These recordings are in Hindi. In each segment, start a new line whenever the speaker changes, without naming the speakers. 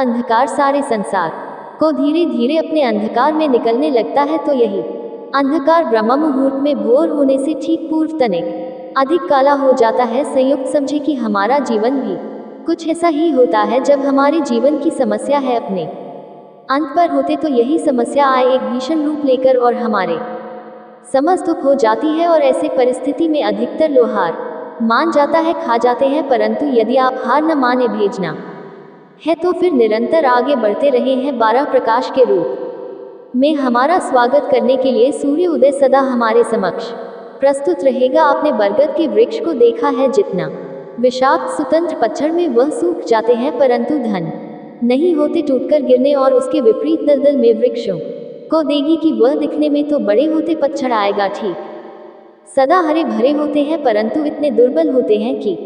अंधकार सारे संसार को धीरे धीरे अपने अंधकार में निकलने लगता है, तो यही अंधकार ब्रह्म मुहूर्त में भोर होने से ठीक पूर्व तनिक अधिक काला हो जाता है। संयुक्त समझे कि हमारा जीवन भी कुछ ऐसा ही होता है। जब हमारे जीवन की समस्या है अपने अंत पर होते, तो यही समस्या आए एक भीषण रूप लेकर और हमारे समस्त दुख हो जाती है। और ऐसे परिस्थिति में अधिकतर लोग हार मान जाता है, खा जाते हैं। परंतु यदि आप हार न माने भेजना है तो फिर निरंतर आगे बढ़ते रहे हैं। 12 प्रकाश के रूप में हमारा स्वागत करने के लिए सूर्य उदय सदा हमारे समक्ष प्रस्तुत रहेगा। आपने बरगद के वृक्ष को देखा है, जितना विषाक्त स्वतंत्र पतझड़ में वह सूख जाते हैं, परंतु धन नहीं होते टूटकर गिरने। और उसके विपरीत दलदल में वृक्षों को देगी कि वह दिखने में तो बड़े होते, पतझड़ आएगा ठीक सदा हरे भरे होते हैं, परंतु इतने दुर्बल होते हैं कि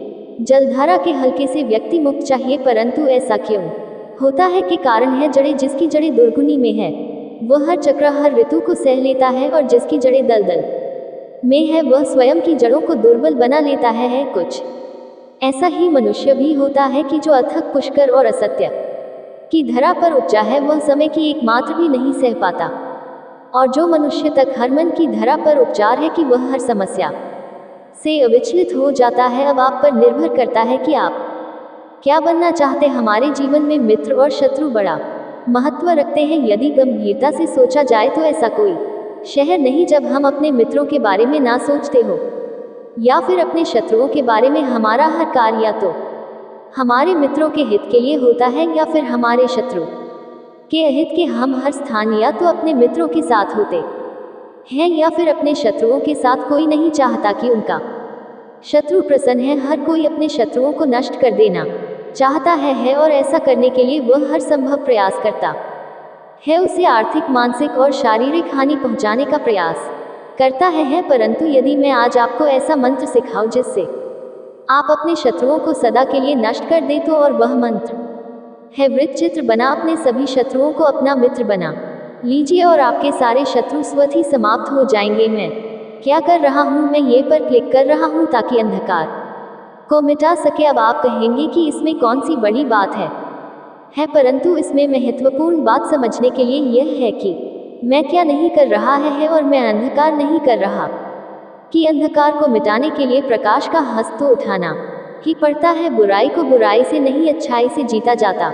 जलधारा के हल्के से व्यक्ति मुक्त चाहिए। परंतु ऐसा क्यों होता है कि कारण है जड़ें। जिसकी जड़ें दुर्गुनी में है वह हर चक्र हर ऋतु को सह लेता है, और जिसकी जड़ें दलदल में है वह स्वयं की जड़ों को दुर्बल बना लेता है। कुछ ऐसा ही मनुष्य भी होता है कि जो अथक पुष्कर और असत्य की धरा पर उपजा है, वह समय की एकमात्र भी नहीं सह पाता। और जो मनुष्य तक हर मन की धरा पर उपचार है कि वह हर समस्या से अविचलित हो जाता है। अब आप पर निर्भर करता है कि आप क्या बनना चाहते। हमारे जीवन में मित्र और शत्रु बड़ा महत्व रखते हैं। यदि गंभीरता से सोचा जाए तो ऐसा कोई शहर नहीं जब हम अपने मित्रों के बारे में ना सोचते हो, या फिर अपने शत्रुओं के बारे में। हमारा हर कार्य या तो हमारे मित्रों के हित के लिए होता है, या फिर हमारे शत्रु के अहित के। हम हर स्थान या तो अपने मित्रों के साथ होते हैं, या फिर अपने शत्रुओं के साथ। कोई नहीं चाहता कि उनका शत्रु प्रसन्न है। हर कोई अपने शत्रुओं को नष्ट कर देना चाहता है, और ऐसा करने के लिए वह हर संभव प्रयास करता है। उसे आर्थिक, मानसिक और शारीरिक हानि पहुंचाने का प्रयास करता है। परंतु यदि मैं आज आपको ऐसा मंत्र सिखाऊं जिससे आप अपने शत्रुओं को सदा के लिए नष्ट कर दे, तो और वह मंत्र है वृत्तचित्र बना। अपने सभी शत्रुओं को अपना मित्र बना लीजिए और आपके सारे शत्रु स्वतः ही समाप्त हो जाएंगे। मैं क्या कर रहा हूँ? मैं ये पर क्लिक कर रहा हूँ ताकि अंधकार को मिटा सके। अब आप कहेंगे कि इसमें कौन सी बड़ी बात है, परंतु इसमें महत्वपूर्ण बात समझने के लिए यह है कि मैं क्या नहीं कर रहा है और मैं अंधकार नहीं कर रहा। कि अंधकार को मिटाने के लिए प्रकाश का हस्त तो उठाना ही पड़ता है। बुराई को बुराई से नहीं, अच्छाई से जीता जाता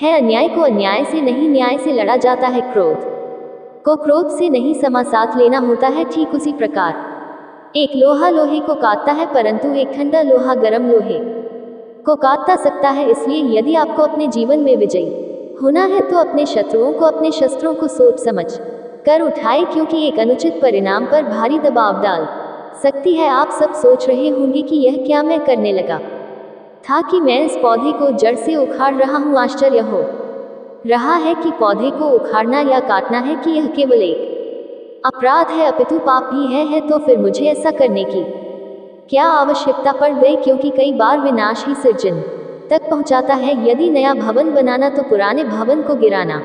है। अन्याय को अन्याय से नहीं, न्याय से लड़ा जाता है। क्रोध को क्रोध से नहीं, समा साथ लेना होता है। ठीक उसी प्रकार एक लोहा लोहे को काटता है, परंतु एक ठंडा लोहा गर्म लोहे को काटता सकता है। इसलिए यदि आपको अपने जीवन में विजयी होना है तो अपने शत्रुओं को, अपने शस्त्रों को सोच समझ कर उठाए, क्योंकि एक अनुचित परिणाम पर भारी दबाव डाल सकती है। आप सब सोच रहे होंगे कि यह क्या मैं करने लगा था कि मैं इस पौधे को जड़ से उखाड़ रहा हूँ। आश्चर्य हो रहा है कि पौधे को उखाड़ना या काटना है कि यह केवल एक अपराध है, अपितु पाप भी है। तो फिर मुझे ऐसा करने की क्या आवश्यकता पड़ गई? क्योंकि कई बार विनाश ही सृजन तक पहुंचाता है। यदि नया भवन बनाना तो पुराने भवन को गिराना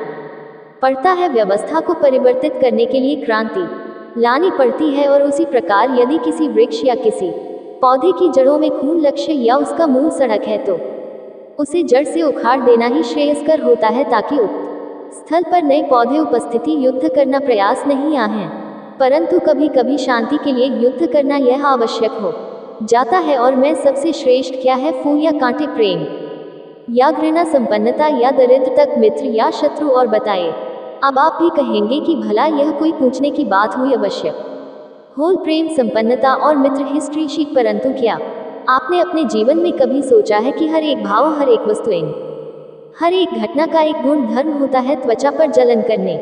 पड़ता है। व्यवस्था को परिवर्तित करने के लिए क्रांति लानी पड़ती है। और उसी प्रकार यदि किसी वृक्ष या किसी पौधे की जड़ों में खून लक्ष्य या उसका मूल सड़क है, तो उसे जड़ से उखाड़ देना ही श्रेयस्कर होता है, ताकि उक्त स्थल पर नए पौधे उपस्थिति युद्ध करना प्रयास नहीं आए, परंतु कभी कभी शांति के लिए युद्ध करना यह आवश्यक हो जाता है। और मैं सबसे श्रेष्ठ क्या है? फूल या कांटे, प्रेम या घृणा, संपन्नता या दरिद्र तक, मित्र या शत्रु? और बताए। अब आप भी कहेंगे कि भला यह कोई पूछने की बात हुई? अवश्य होल प्रेम, संपन्नता और मित्र हिस्ट्री शीट। परंतु क्या आपने अपने जीवन में कभी सोचा है कि हर एक भाव, हर एक वस्तु, हर एक घटना का एक गुण धर्म होता है? त्वचा पर जलन करने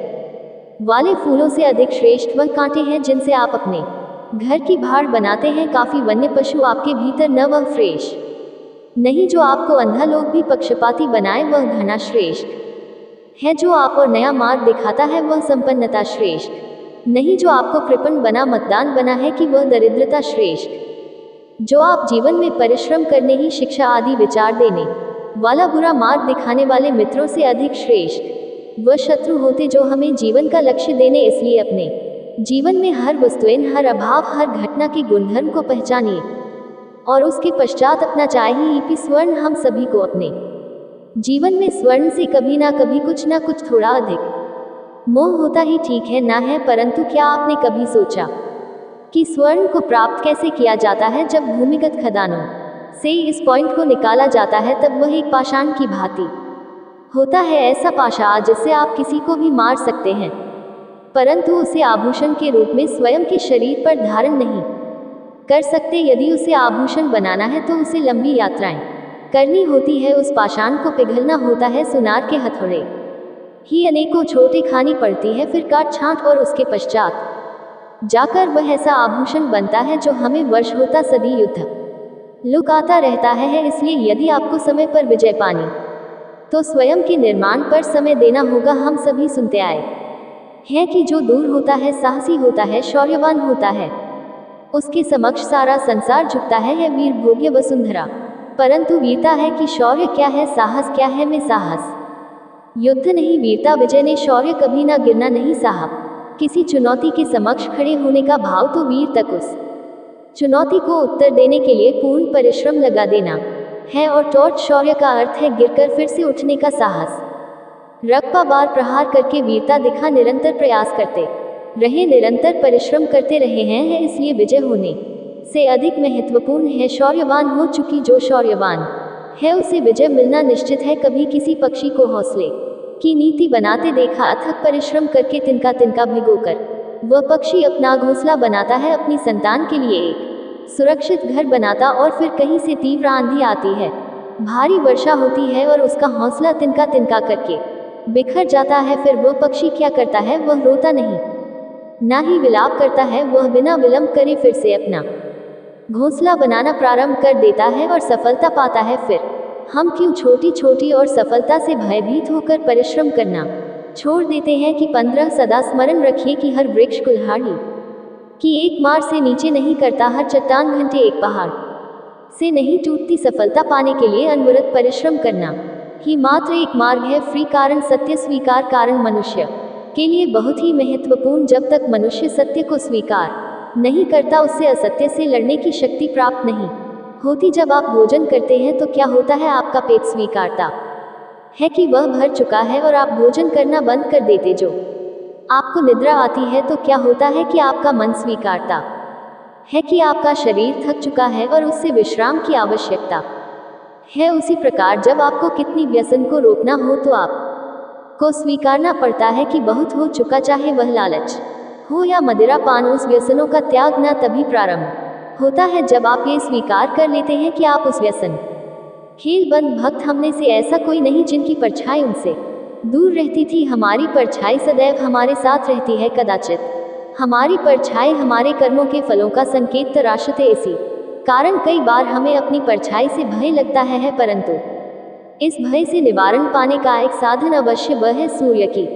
वाले फूलों से अधिक श्रेष्ठ वह कांटे हैं जिनसे आप अपने घर की भाड़ बनाते हैं। काफी वन्य पशु आपके भीतर न वह फ्रेश नहीं जो आपको अंधा लोग भी पक्षपाती बनाए। वह घृणा श्रेष्ठ है जो आप और नया मार्ग दिखाता है। वह संपन्नता श्रेष्ठ नहीं जो आपको कृपण बना, मतदान बना है। कि वह दरिद्रता श्रेष्ठ जो आप जीवन में परिश्रम करने ही, शिक्षा आदि विचार देने वाला बुरा मार्ग दिखाने वाले मित्रों से अधिक श्रेष्ठ वह शत्रु होते जो हमें जीवन का लक्ष्य देने। इसलिए अपने जीवन में हर वस्तुएं, हर अभाव, हर घटना के गुणधर्म को पहचानिए और उसके पश्चात अपना चाहिए। स्वर्ण हम सभी को अपने जीवन में स्वर्ण से कभी ना कभी कुछ ना कुछ थोड़ा अधिक मोह होता ही ठीक है ना है, परंतु क्या आपने कभी सोचा कि स्वर्ण को प्राप्त कैसे किया जाता है? जब भूमिगत खदानों से इस पॉइंट को निकाला जाता है तब वह एक पाषाण की भांति होता है, ऐसा पाषाण जिससे आप किसी को भी मार सकते हैं, परंतु उसे आभूषण के रूप में स्वयं के शरीर पर धारण नहीं कर सकते। यदि उसे आभूषण बनाना है तो उसे लंबी यात्राएं करनी होती है, उस पाषाण को पिघलना होता है, सुनार के हथौड़े ही अनेकों छोटे खानी पड़ती है, फिर काट छांट और उसके पश्चात जाकर वह ऐसा आभूषण बनता है जो हमें वर्ष होता सदी युद्ध लुक आता रहता है। इसलिए यदि आपको समय पर विजय पानी तो स्वयं के निर्माण पर समय देना होगा। हम सभी सुनते आए हैं कि जो दूर होता है, साहसी होता है, शौर्यवान होता है, उसके समक्ष सारा संसार झुकता है वीर भोग्य वसुंधरा। परंतु वीरता है कि शौर्य क्या है, साहस क्या है? में साहस युद्ध नहीं, वीरता विजय ने शौर्य कभी ना गिरना नहीं साहब। किसी चुनौती के समक्ष खड़े होने का भाव तो वीर तक उस चुनौती को उत्तर देने के लिए पूर्ण परिश्रम लगा देना है, और टॉर्च शौर्य का अर्थ है गिरकर फिर से उठने का साहस। रक्पा बार प्रहार करके वीरता दिखा, निरंतर प्रयास करते रहे, निरंतर परिश्रम करते रहे हैं, इसलिए विजय होने से अधिक महत्वपूर्ण है शौर्यवान हो चुकी। जो शौर्यवान है उसे विजय मिलना निश्चित है। कभी किसी पक्षी को हौसले की नीति बनाते देखा? अथक परिश्रम करके तिनका तिनका भिगोकर वह पक्षी अपना घोंसला बनाता है, अपनी संतान के लिए एक सुरक्षित घर बनाता, और फिर कहीं से तीव्र आंधी आती है, भारी वर्षा होती है और उसका हौसला तिनका तिनका करके बिखर जाता है। फिर वह पक्षी क्या करता है? वह रोता नहीं, ना ही विलाप करता है, वह बिना विलंब करे फिर से अपना घोंसला बनाना प्रारंभ कर देता है और सफलता पाता है। फिर हम क्यों छोटी छोटी और सफलता से भयभीत होकर परिश्रम करना छोड़ देते हैं? कि 15 सदा स्मरण रखिए कि हर वृक्ष कुल्हाड़ी कि एक मार से नीचे नहीं करता, हर चट्टान घंटे एक पहाड़ से नहीं टूटती। सफलता पाने के लिए अनवरत परिश्रम करना ही मात्र एक मार्ग है। फ्री कारण सत्य स्वीकार कारण मनुष्य के लिए बहुत ही महत्वपूर्ण। जब तक मनुष्य सत्य को स्वीकार नहीं करता, उससे असत्य से लड़ने की शक्ति प्राप्त नहीं होती। जब आप भोजन करते हैं तो क्या होता है? आपका पेट स्वीकारता है कि वह भर चुका है और आप भोजन करना बंद कर देते। जो आपको निद्रा आती है तो क्या होता है कि आपका मन स्वीकारता है कि आपका शरीर थक चुका है और उससे विश्राम की आवश्यकता है। उसी प्रकार जब आपको कितनी व्यसन को रोकना हो तो आपको स्वीकारना पड़ता है कि बहुत हो चुका, चाहे वह लालच हो या मदिरा पान। उस व्यसनों का त्याग न तभी प्रारंभ होता है जब आप ये स्वीकार कर लेते हैं कि आप उस व्यसन खेल बंद भक्त हमने से ऐसा कोई नहीं जिनकी परछाई उनसे दूर रहती थी। हमारी परछाई सदैव हमारे साथ रहती है। कदाचित हमारी परछाई हमारे कर्मों के फलों का संकेत तराशते, इसी कारण कई बार हमें अपनी परछाई से भय लगता है, परंतु इस भय से निवारण पाने का एक साधन अवश्य वह है सूर्य की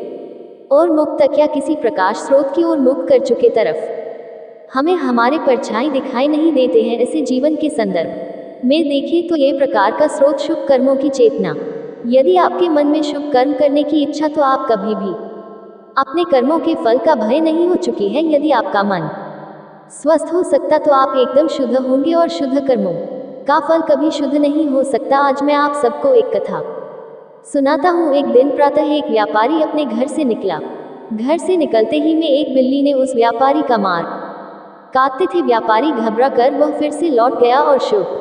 और मुख तक या किसी प्रकाश स्रोत की ओर मुख कर चुके तरफ हमें हमारे परछाई दिखाई नहीं देते हैं। इसे जीवन के संदर्भ में देखें तो ये प्रकार का स्रोत शुभ कर्मों की चेतना। यदि आपके मन में शुभ कर्म करने की इच्छा तो आप कभी भी अपने कर्मों के फल का भय नहीं हो चुकी है। यदि आपका मन स्वस्थ हो सकता तो आप एकदम शुद्ध होंगे और शुद्ध कर्मों का फल कभी शुद्ध नहीं हो सकता। आज मैं आप सबको एक कथा सुनाता हूँ। एक दिन प्रातः एक व्यापारी अपने घर से निकला। घर से निकलते ही में एक बिल्ली ने उस व्यापारी का मार्ग काटते थे। व्यापारी घबरा कर वह फिर से लौट गया और शुभ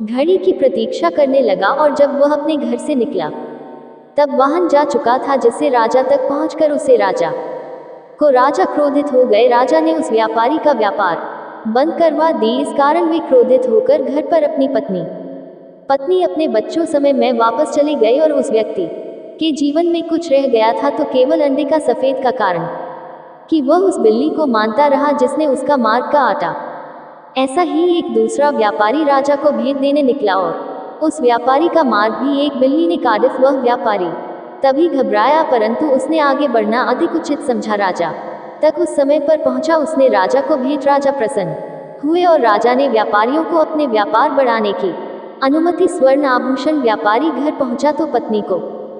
घड़ी की प्रतीक्षा करने लगा, और जब वह अपने घर से निकला तब वाहन जा चुका था, जिससे राजा तक पहुंचकर उसे राजा क्रोधित हो गए। राजा ने उस व्यापारी का व्यापार बंद करवा दी। इस कारण वे क्रोधित होकर घर पर अपनी पत्नी अपने बच्चों समय में वापस चले गए, और उस व्यक्ति के जीवन में कुछ रह गया था तो केवल अंडे का सफेद का कारण कि वह उस बिल्ली को मानता रहा जिसने उसका मार्ग का आटा। ऐसा ही एक दूसरा व्यापारी राजा को भेंट देने निकला, और उस व्यापारी का मार्ग भी एक बिल्ली ने काट। वह व्यापारी तभी घबराया, परंतु उसने आगे बढ़ना अधिक उचित समझा। राजा तक उस समय पर पहुंचा। उसने राजा को भेंट। राजा प्रसन्न हुए और राजा ने व्यापारियों को अपने व्यापार बढ़ाने की अनुमति। स्वर्ण आभूषण व्यापारी घर पहुंचा तो पत्नी को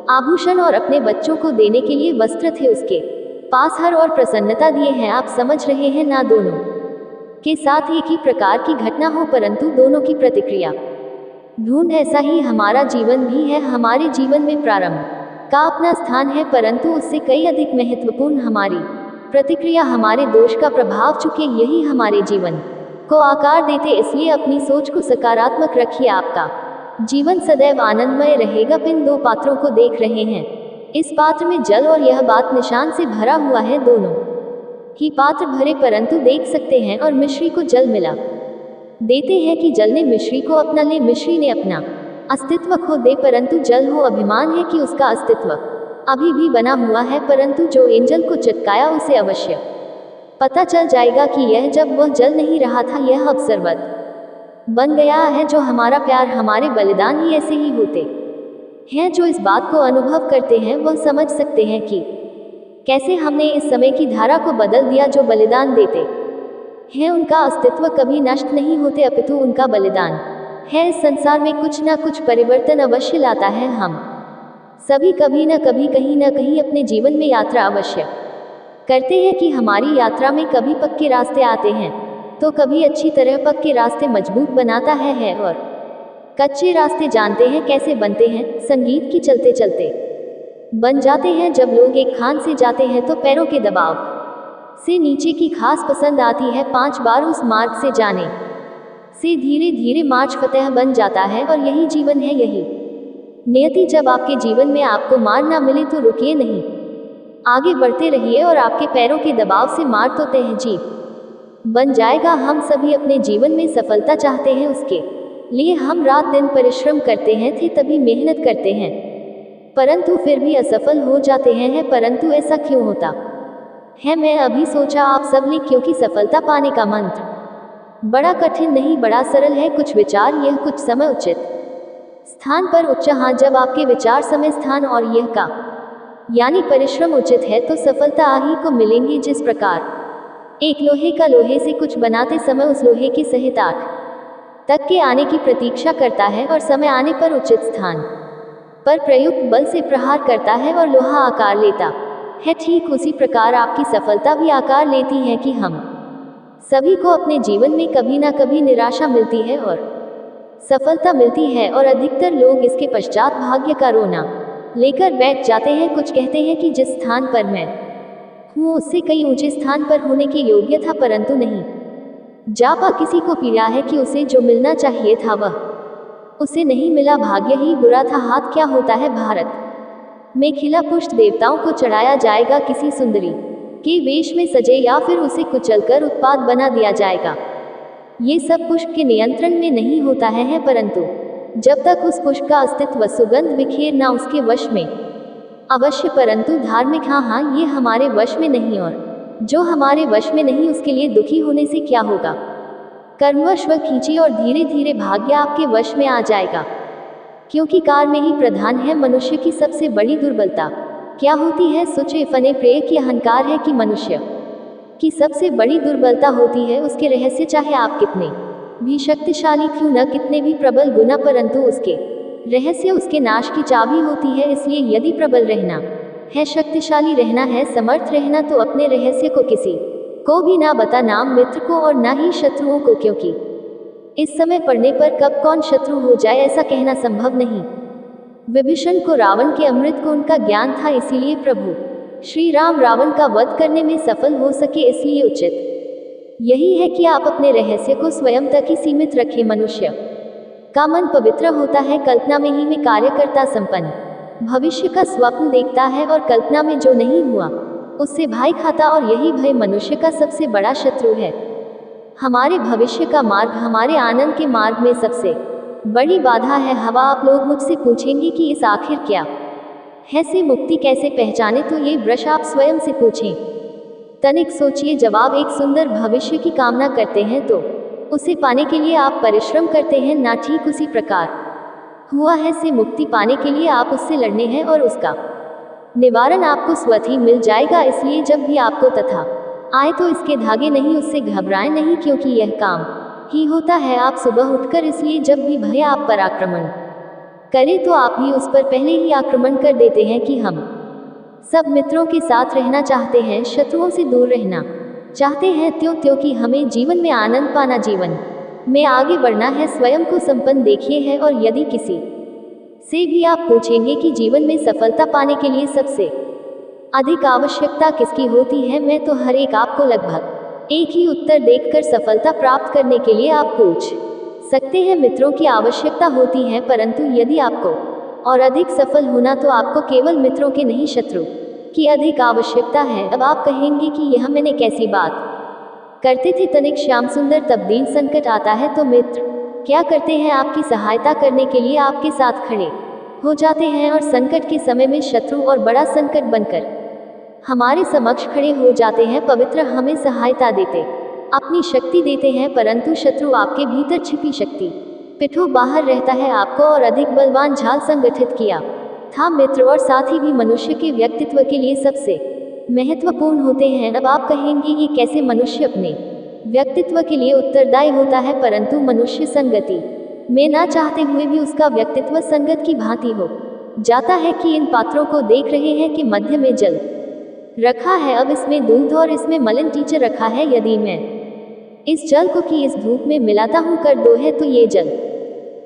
आभूषण और अपने बच्चों को देने के लिए वस्त्र थे उसके पास। हर और प्रसन्नता दिए हैं। आप समझ रहे हैं ना? दोनों के साथ एक ही प्रकार की घटना हो, परंतु दोनों की प्रतिक्रिया ढूंढ ऐसा ही हमारा जीवन भी है। हमारे जीवन में प्रारंभ का अपना स्थान है, परंतु उससे कई अधिक महत्वपूर्ण हमारी प्रतिक्रिया, हमारे दोष का प्रभाव, चुके यही हमारे जीवन को आकार देते। इसलिए अपनी सोच को सकारात्मक रखिए, आपका जीवन सदैव आनंदमय रहेगा। पिन 2 पात्रों को देख रहे हैं। इस पात्र में जल और यह बात निशान से भरा हुआ है। दोनों ही पात्र भरे, परंतु देख सकते हैं और मिश्री को जल मिला देते हैं कि जल ने मिश्री को अपना ले, मिश्री ने अपना अस्तित्व खो दे, परंतु जल हो अभिमान है कि उसका अस्तित्व अभी भी बना हुआ है। परंतु जो एंजल को चटकाया उसे अवश्य पता चल जाएगा कि यह जब वह जल नहीं रहा था, यह अब सर्वत बन गया है। जो हमारा प्यार, हमारे बलिदान ही ऐसे ही होते हैं। जो इस बात को अनुभव करते हैं वह समझ सकते हैं कि कैसे हमने इस समय की धारा को बदल दिया। जो बलिदान देते हैं उनका अस्तित्व कभी नष्ट नहीं होते, अपितु उनका बलिदान है इस संसार में कुछ न कुछ परिवर्तन अवश्य लाता है। हम सभी कभी न कभी, कहीं न कहीं अपने जीवन में यात्रा अवश्य करते हैं कि हमारी यात्रा में कभी पक्के रास्ते आते हैं तो कभी अच्छी तरह पक्के रास्ते मजबूत बनाता है और कच्चे रास्ते जानते हैं कैसे बनते हैं। संगीत की चलते चलते बन जाते हैं। जब लोग एक खान से जाते हैं तो पैरों के दबाव से नीचे की खास पसंद आती है। 5 बार उस मार्ग से जाने से धीरे धीरे मार्च फतेह बन जाता है और यही जीवन है, यही नियति। जब आपके जीवन में आपको मार ना मिले तो रुकिए नहीं, आगे बढ़ते रहिए और आपके पैरों के दबाव से मार तो तहजीब बन जाएगा। हम सभी अपने जीवन में सफलता चाहते हैं, उसके लिए हम रात दिन परिश्रम करते हैं, तभी मेहनत करते हैं, परंतु फिर भी असफल हो जाते हैं। परंतु ऐसा क्यों होता है? मैं अभी सोचा आप सब ने, क्योंकि सफलता पाने का मंत्र बड़ा कठिन नहीं, बड़ा सरल है। कुछ विचार, यह कुछ समय, उचित स्थान पर उच्च। हाँ, जब आपके विचार, समय, स्थान और यह का यानी परिश्रम उचित है तो सफलता ही को मिलेंगी। जिस प्रकार एक लोहे का लोहे से कुछ बनाते समय उस लोहे की सहित 8 तक के आने की प्रतीक्षा करता है और समय आने पर उचित स्थान पर प्रयुक्त बल से प्रहार करता है और लोहा आकार लेता है, ठीक उसी प्रकार आपकी सफलता भी आकार लेती है कि हम सभी को अपने जीवन में कभी ना कभी निराशा मिलती है और सफलता मिलती है, और अधिकतर लोग इसके पश्चात भाग्य का रोना लेकर बैठ जाते हैं। कुछ कहते हैं कि जिस स्थान पर मैं हूँ उससे कई ऊंचे स्थान पर होने के योग्य था, परंतु नहीं जा पा। किसी को पीड़ा है कि उसे जो मिलना चाहिए था वह उसे नहीं मिला, भाग्य ही बुरा था। हाथ क्या होता है? भारत में खिला पुष्प देवताओं को चढ़ाया जाएगा, किसी सुंदरी के वेश में सजे, या फिर उसे कुचलकर उत्पाद बना दिया जाएगा। ये सब पुष्प के नियंत्रण में नहीं होता है, परंतु जब तक उस पुष्प का अस्तित्व, सुगंध बिखेर ना उसके वश में अवश्य। परंतु धार्मिक, हाँ, ये हमारे वश में नहीं, और जो हमारे वश में नहीं उसके लिए दुखी होने से क्या होगा? कर्मवश व खींचे और धीरे धीरे भाग्य आपके वश में आ जाएगा, क्योंकि कार में ही प्रधान है मनुष्य की सबसे बड़ी दुर्बलता। क्या होती है? सोचे फने प्रेय की अहंकार है कि मनुष्य की सबसे बड़ी दुर्बलता होती है उसके रहस्य, चाहे आप कितने भी शक्तिशाली क्यों न, कितने भी प्रबल गुना, परंतु उसके रहस्य उसके नाश की चाबी होती है। इसलिए यदि प्रबल रहना है, शक्तिशाली रहना है, समर्थ रहना, तो अपने रहस्य को किसी को भी ना बता, नाम मित्र को और ना ही शत्रुओं को, क्योंकि इस समय पड़ने पर कब कौन शत्रु हो जाए ऐसा कहना संभव नहीं। विभीषण को रावण के अमृत को उनका ज्ञान था, इसीलिए प्रभु श्री राम रावण का वध करने में सफल हो सके। इसलिए उचित यही है कि आप अपने रहस्य को स्वयं तक ही सीमित रखें। मनुष्य का मन पवित्र होता है, कल्पना में ही में कार्य करता, संपन्न भविष्य का स्वप्न देखता है, और कल्पना में जो नहीं हुआ उससे भय खाता, और यही भय मनुष्य का सबसे बड़ा शत्रु है। हमारे भविष्य का मार्ग, हमारे आनंद के मार्ग में सबसे बड़ी बाधा है हवा। आप लोग मुझसे पूछेंगे कि इस आखिर क्या है, से मुक्ति कैसे पहचाने, तो ये प्रश्न आप स्वयं से पूछें। तनिक सोचिए, जब आप एक सुंदर भविष्य की कामना करते हैं तो उसे पाने के लिए आप परिश्रम करते हैं ना, ठीक उसी प्रकार हुआ है से मुक्ति पाने के लिए आप उससे लड़ने हैं, और उसका निवारण आपको स्वतः ही मिल जाएगा। इसलिए जब भी आपको तथा आए तो इसके धागे नहीं, उससे घबराएं नहीं, क्योंकि यह काम ही होता है आप सुबह उठकर। इसलिए जब भी भय आप पर आक्रमण करे तो आप भी उस पर पहले ही आक्रमण कर देते हैं कि हम सब मित्रों के साथ रहना चाहते हैं, शत्रुओं से दूर रहना चाहते हैं, त्यों कि हमें जीवन में आनंद पाना, जीवन में आगे बढ़ना है, स्वयं को संपन्न देखिए है। और यदि किसी से भी आप पूछेंगे कि जीवन में सफलता पाने के लिए सबसे अधिक आवश्यकता किसकी होती है, मैं तो हर एक आपको लगभग एक ही उत्तर देखकर सफलता प्राप्त करने के लिए आप पूछ सकते हैं। मित्रों की आवश्यकता होती है, परंतु यदि आपको और अधिक सफल होना तो आपको केवल मित्रों के नहीं शत्रु की अधिक आवश्यकता है। अब आप कहेंगे कि यह मैंने कैसी बात करते थे तनिक श्याम सुंदर, तब्दील संकट आता है तो मित्र क्या करते हैं, आपकी सहायता करने के लिए आपके साथ खड़े हो जाते हैं और संकट के समय में शत्रु और बड़ा संकट बनकर हमारे समक्ष खड़े हो जाते हैं। पवित्र हमें सहायता देते अपनी शक्ति देते हैं, परंतु शत्रु आपके भीतर छिपी शक्ति पिठों बाहर रहता है, आपको और अधिक बलवान झाल संगठित किया था मित्र, और साथ ही भी मनुष्य के व्यक्तित्व के लिए सबसे महत्वपूर्ण होते हैं। अब आप कहेंगे ये कैसे मनुष्य अपने व्यक्तित्व के लिए उत्तरदायी होता है, परंतु मनुष्य संगति में ना चाहते हुए भी उसका व्यक्तित्व संगत की भांति हो जाता है। कि इन पात्रों को देख रहे हैं कि मध्य में जल रखा है, अब इसमें दूध और इसमें मलिन कीचड़ रखा है। यदि मैं इस जल को कि इस धूप में मिलाता हूँ कर दो है तो ये जल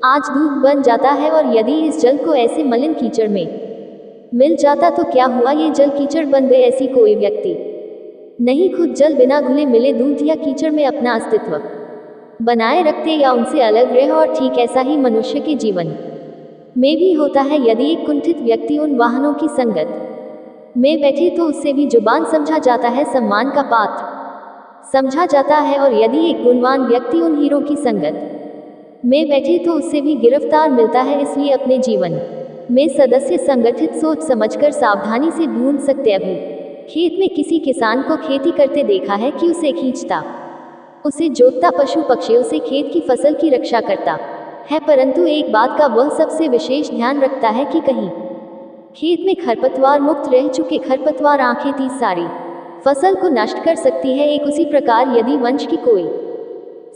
आज दूध बन जाता है, और यदि इस जल को ऐसे मलिन कीचड़ में मिल जाता तो क्या हुआ, ये जल कीचड़ बन गए। ऐसी कोई व्यक्ति नहीं खुद जल बिना घुले मिले दूध या कीचड़ में अपना अस्तित्व बनाए रखते या उनसे अलग रहे, और ठीक ऐसा ही मनुष्य के जीवन में भी होता है। यदि एक कुंठित व्यक्ति उन वाहनों की संगत में बैठे तो उससे भी जुबान समझा जाता है, सम्मान का पात्र समझा जाता है, और यदि एक गुणवान व्यक्ति उन हीरों की संगत में बैठे तो उससे भी गिरफ्तार मिलता है। इसलिए अपने जीवन में सदस्य संगठित सोच समझकर सावधानी से ढूंढ सकते। अभी खेत में किसी किसान को खेती करते देखा है कि उसे खींचता, उसे जोतता, पशु पक्षियों से खेत की फसल की रक्षा करता है, परंतु एक बात का वह सबसे विशेष ध्यान रखता है कि कहीं खेत में खरपतवार मुक्त रह चुके खरपतवार आंखें 30 सारी फसल को नष्ट कर सकती है। एक उसी प्रकार यदि वंश की कोई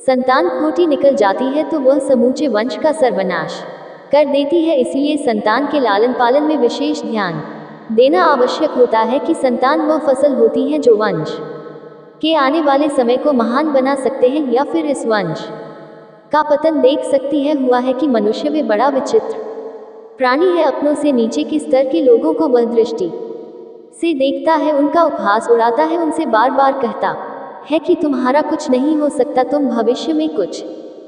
संतान खोटी निकल जाती है तो वह समूचे वंश का सर्वनाश कर देती है। इसलिए संतान के लालन पालन में विशेष ध्यान देना आवश्यक होता है कि संतान वह फसल होती है जो वंश के आने वाले समय को महान बना सकते हैं या फिर इस वंश का पतन देख सकती है। हुआ है कि मनुष्य में बड़ा विचित्र प्राणी है, अपनों से नीचे के स्तर के लोगों को वह दृष्टि से देखता है, उनका उपहास उड़ाता है, उनसे बार बार कहता है कि तुम्हारा कुछ नहीं हो सकता, तुम भविष्य में कुछ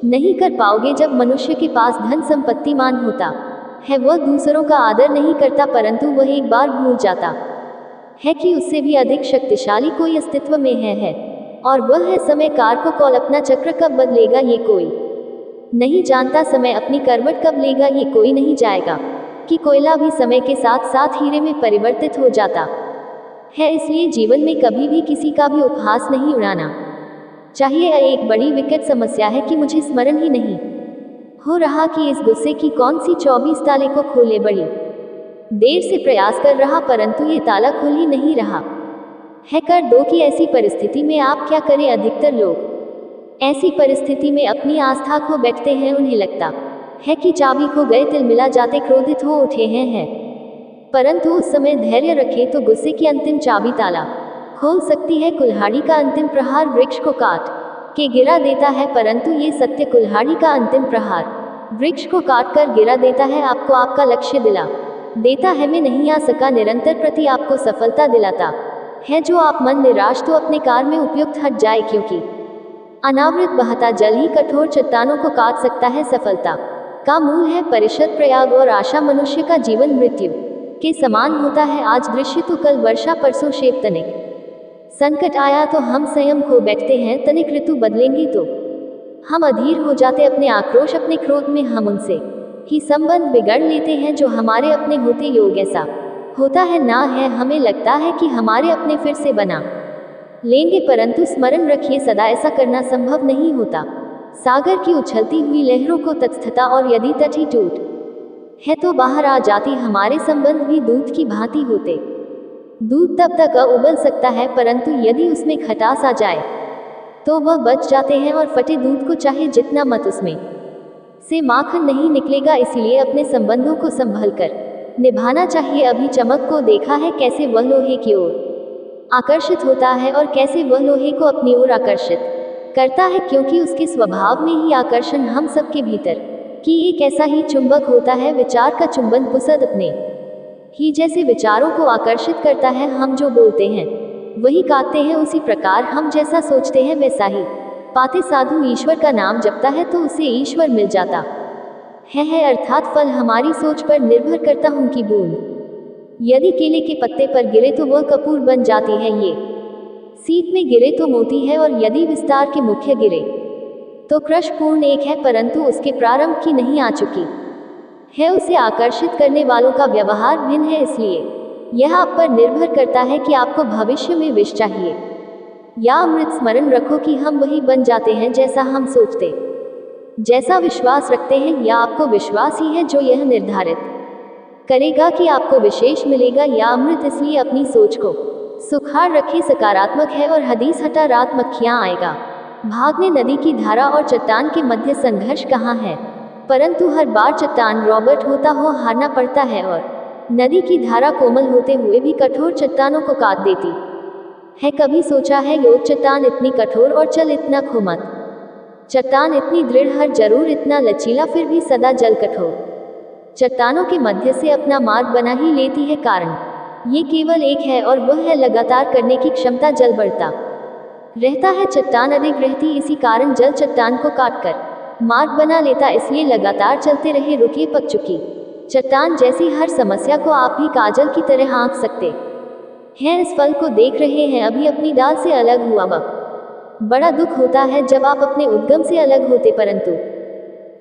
नहीं कर पाओगे। जब मनुष्य के पास धन संपत्ति मान होता है वह दूसरों का आदर नहीं करता, परंतु वह एक बार भूल जाता है कि उससे भी अधिक शक्तिशाली कोई अस्तित्व में है और वह है समय। कार को कौल अपना चक्र कब बदलेगा ये कोई नहीं जानता, समय अपनी करवट कब लेगा ये कोई नहीं जाएगा। कि कोयला भी समय के साथ साथ हीरे में परिवर्तित हो जाता है। इसलिए जीवन में कभी भी किसी का भी उपहास नहीं उड़ाना चाहिए। एक बड़ी विकट समस्या है कि मुझे स्मरण ही नहीं हो रहा कि इस गुस्से की कौन सी 24 ताले को खोले। बड़ी देर से प्रयास कर रहा परंतु ये ताला खुल ही नहीं रहा है। कर दो कि ऐसी परिस्थिति में आप क्या करें। अधिकतर लोग ऐसी परिस्थिति में अपनी आस्था खो बैठते हैं। उन्हें लगता है कि चाबी खो गए, तिलमिला जाते क्रोधित हो उठे हैं। परंतु उस समय धैर्य रखे तो गुस्से की अंतिम चाबी ताला खोल सकती है। कुल्हाड़ी का अंतिम प्रहार वृक्ष को काट के गिरा देता है, परंतु ये सत्य कुल्हाड़ी का अंतिम प्रहार वृक्ष को काट कर गिरा देता है। आपको आपका लक्ष्य दिला देता है। मैं नहीं आ सका निरंतर प्रति आपको सफलता दिलाता है। जो आप मन निराश तो अपने कार में उपयुक्त हट जाए, क्योंकि अनावृत बहता जल ही कठोर चट्टानों को काट सकता है। सफलता का मूल है परिषद, प्रयाग और आशा। मनुष्य का जीवन मृत्यु के समान होता है। आज दृश्य तो कल वर्षा, परसों शेप। तनिक संकट आया तो हम संयम खो बैठते हैं, तनिक ऋतु बदलेंगी तो हम अधीर हो जाते। अपने आक्रोश, अपने क्रोध में हम उनसे ही संबंध बिगड़ लेते हैं जो हमारे अपने होते योग। ऐसा होता है ना है, हमें लगता है कि हमारे अपने फिर से बना लेंगे, परंतु स्मरण रखिए सदा ऐसा करना संभव नहीं होता। सागर की उछलती हुई लहरों को तत्स्थता, और यदि तट ही टूट है तो बाहर आ जाती। हमारे संबंध भी दूध की भांति होते। दूध तब तक उबल सकता है, परंतु यदि उसमें खटास आ जाए तो वह बच जाते हैं, और फटे दूध को चाहे जितना मत उसमें से माखन नहीं निकलेगा। इसलिए अपने संबंधों को संभल कर निभाना चाहिए। अभी चमक को देखा है कैसे वह लोहे की ओर आकर्षित होता है और कैसे वह लोहे को अपनी ओर आकर्षित करता है, क्योंकि उसके स्वभाव में ही आकर्षण हम सबके भीतर कि एक ऐसा ही चुंबक होता है। विचार का चुंबन पुसद अपने ही जैसे विचारों को आकर्षित करता है। हम जो बोलते हैं वही काटते हैं, उसी प्रकार हम जैसा सोचते हैं वैसा ही पाते। साधु ईश्वर का नाम जपता है तो उसे ईश्वर मिल जाता है अर्थात फल हमारी सोच पर निर्भर करता हूँ कि बूंद यदि केले के पत्ते पर गिरे तो वह कपूर बन जाती है, ये सीप में गिरे तो मोती है, और यदि विस्तार के मुख्य गिरे तो कृश पूर्ण एक है, परंतु उसके प्रारंभ की नहीं आ चुकी है। उसे आकर्षित करने वालों का व्यवहार भिन्न है, इसलिए यह आप पर निर्भर करता है कि आपको भविष्य में विष चाहिए या अमृत। स्मरण रखो कि हम वही बन जाते हैं जैसा हम सोचते, जैसा विश्वास रखते हैं, या आपको विश्वास ही है जो यह निर्धारित करेगा कि आपको विशेष मिलेगा या अमृत। इसलिए अपनी सोच को सुखाड़ रखे, सकारात्मक है और हदीस हटा रात मक्खियां आएगा भागने। नदी की धारा और चट्टान के मध्य संघर्ष कहाँ है, परंतु हर बार चट्टान रॉबर्ट होता हो हारना पड़ता है, और नदी की धारा कोमल होते हुए भी कठोर चट्टानों को काट देती है। कभी सोचा है योग चट्टान इतनी कठोर और चल इतना खुमत, चट्टान इतनी दृढ़ हर जरूर इतना लचीला, फिर भी सदा जल कठोर चट्टानों के मध्य से अपना मार्ग बना ही लेती है। कारण ये केवल एक है और वह है लगातार करने की क्षमता। जल बढ़ता रहता है, चट्टान अधिक रहती, इसी कारण जल चट्टान को काटकर मार्ग बना लेता। इसलिए लगातार चलते रहे, रुके पक चुकी चट्टान जैसी हर समस्या को आप भी काजल की तरह आंक सकते हैं। इस फल को देख रहे हैं, अभी अपनी डाल से अलग हुआ वह बड़ा दुख होता है जब आप अपने उद्गम से अलग होते, परंतु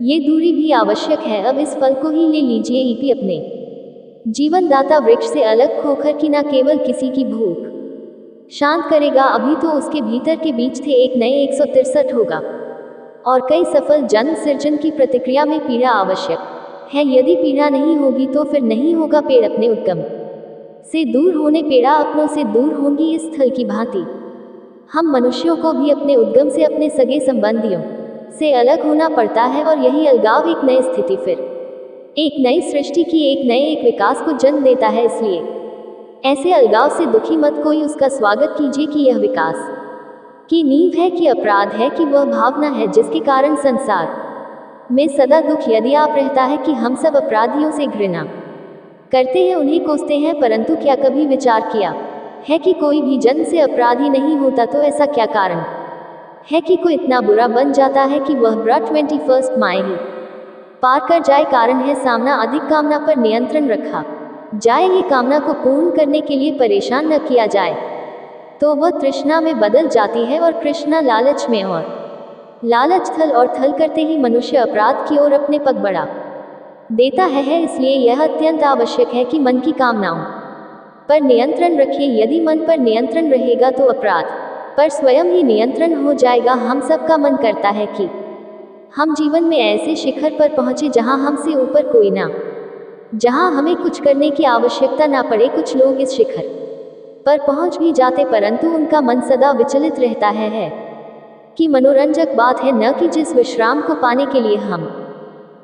ये दूरी भी आवश्यक है। अब इस फल को ही ले लीजिए, ईपी अपने जीवन दाता वृक्ष से अलग होकर कि न केवल किसी की भूख शांत करेगा, अभी तो उसके भीतर के बीज थे एक नए 163 होगा, और कई सफल जन्म सृजन की प्रतिक्रिया में पीड़ा आवश्यक है। यदि पीड़ा नहीं होगी तो फिर नहीं होगा पेड़ अपने उद्गम से दूर होने, पेड़ा अपनों से दूर होंगी। इस स्थल की भांति हम मनुष्यों को भी अपने उद्गम से, अपने सगे संबंधियों से अलग होना पड़ता है, और यही अलगाव एक नई स्थिति, फिर एक नई सृष्टि की, एक विकास को जन्म देता है। इसलिए ऐसे अलगाव से दुखी मत कोई, उसका स्वागत कीजिए कि यह विकास की नींव है, कि अपराध है, कि वह भावना है जिसके कारण संसार में सदा दुख यदि आप रहता है कि हम सब अपराधियों से घृणा करते हैं, उन्हें कोसते हैं, परंतु क्या कभी विचार किया है कि कोई भी जन्म से अपराधी नहीं होता? तो ऐसा क्या कारण है कि कोई इतना बुरा बन जाता है कि वह 21 माइल ही पार कर जाए? कारण है सामना, अधिक कामना पर नियंत्रण रखा जाए। ये कामना को पूर्ण करने के लिए परेशान न किया जाए तो वह तृष्णा में बदल जाती है, और कृष्णा लालच में, और लालच थल और थल करते ही मनुष्य अपराध की ओर अपने पग बढ़ा देता है। इसलिए यह अत्यंत आवश्यक है कि मन की कामनाओं पर नियंत्रण रखें। यदि मन पर नियंत्रण रहेगा तो अपराध पर स्वयं ही नियंत्रण हो जाएगा। हम सबका मन करता है कि हम जीवन में ऐसे शिखर पर पहुंचे जहां हमसे ऊपर कोई ना, जहां हमें कुछ करने की आवश्यकता ना पड़े। कुछ लोग इस शिखर पर पहुंच भी जाते, परंतु उनका मन सदा विचलित रहता है कि मनोरंजक बात है न कि जिस विश्राम को पाने के लिए हम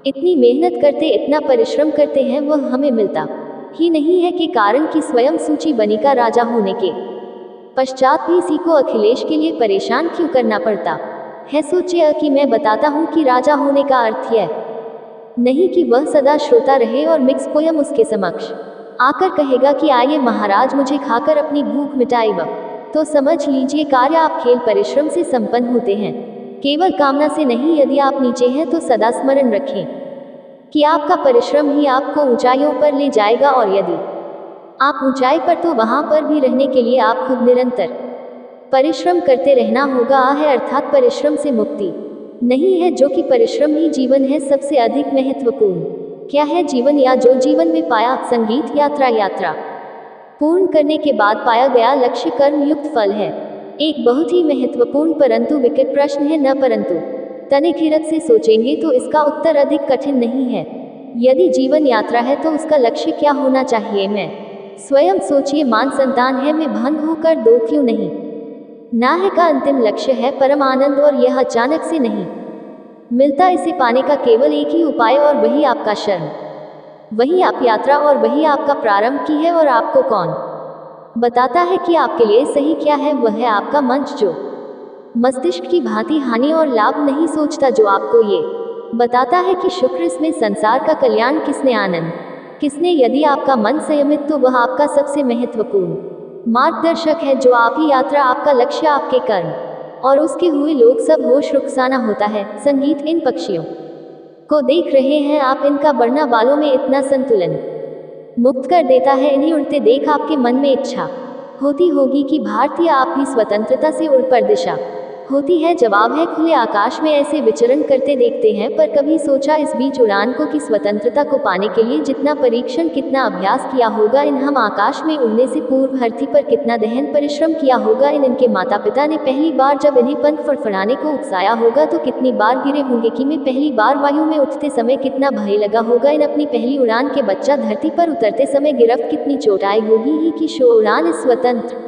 इतनी मेहनत करते, इतना परिश्रम करते हैं, वह हमें मिलता ही नहीं है। के कारण कि स्वयं सूची बनी का राजा होने के पश्चात भी इसी को अखिलेश के लिए परेशान क्यों करना पड़ता है? सोचिए कि मैं बताता हूँ कि राजा होने का अर्थ यह नहीं कि वह सदा श्रोता रहे और मिक्स पोयम उसके समक्ष आकर कहेगा कि आइए महाराज मुझे खाकर अपनी भूख मिटाई। वह तो समझ लीजिए कार्य आप खेल परिश्रम से संपन्न होते हैं, केवल कामना से नहीं। यदि आप नीचे हैं तो सदा स्मरण रखें कि आपका परिश्रम ही आपको ऊंचाइयों पर ले जाएगा, और यदि आप ऊंचाई पर तो वहां पर भी रहने के लिए आप खुद निरंतर परिश्रम करते रहना होगा है, अर्थात परिश्रम से मुक्ति नहीं है, जो कि परिश्रम ही जीवन है। सबसे अधिक महत्वपूर्ण क्या है जीवन, या जो जीवन में पाया? संगीत यात्रा पूर्ण करने के बाद पाया गया लक्ष्य कर्म युक्त फल है। एक बहुत ही महत्वपूर्ण परंतु विकट प्रश्न है न, परंतु तनिक हिरक से सोचेंगे तो इसका उत्तर अधिक कठिन नहीं है। यदि जीवन यात्रा है तो उसका लक्ष्य क्या होना चाहिए? मैं स्वयं सोचिए, मान संतान है, मैं भंग होकर दो क्यों नहीं? ना है का अंतिम लक्ष्य है परम आनंद, और यह अचानक से नहीं मिलता। इसे पाने का केवल एक ही उपाय, और वही आपका शर्म, वही आप यात्रा, और वही आपका प्रारंभ की है। और आपको कौन बताता है कि आपके लिए सही क्या है? वह है आपका मंच, जो मस्तिष्क की भांति हानि और लाभ नहीं सोचता, जो आपको ये बताता है कि शुक्र इसमें संसार का कल्याण किसने, आनंद किसने। यदि आपका मन संयमित तो वह आपका सबसे महत्वपूर्ण मार्गदर्शक है, जो आप ही यात्रा, आपका लक्ष्य, आपके कर्म और उसके हुए लोग सब होश रुखसाना होता है। संगीत, इन पक्षियों को देख रहे हैं आप, इनका बढ़ना बालों में इतना संतुलन मुक्त कर देता है। इन्हें उड़ते देख आपके मन में इच्छा होती होगी कि भारतीय आप भी स्वतंत्रता से उड़ पर दिशा होती है। जवाब है, खुले आकाश में ऐसे विचरण करते देखते हैं, पर कभी सोचा इस बीच उड़ान को कि स्वतंत्रता को पाने के लिए जितना परीक्षण, कितना अभ्यास किया होगा। इन हम आकाश में उड़ने से पूर्व धरती पर कितना दहन परिश्रम किया होगा। इनके माता पिता ने पहली बार जब इन्हें पंख फड़फड़ाने को उकसाया होगा तो कितनी बार गिरे होंगे कि मैं पहली बार वायु में उठते समय कितना भय लगा होगा। इन अपनी पहली उड़ान के बच्चा धरती पर उतरते समय गिरफ्त कितनी चोट आई होगी ही कि शो उड़ान इस स्वतंत्र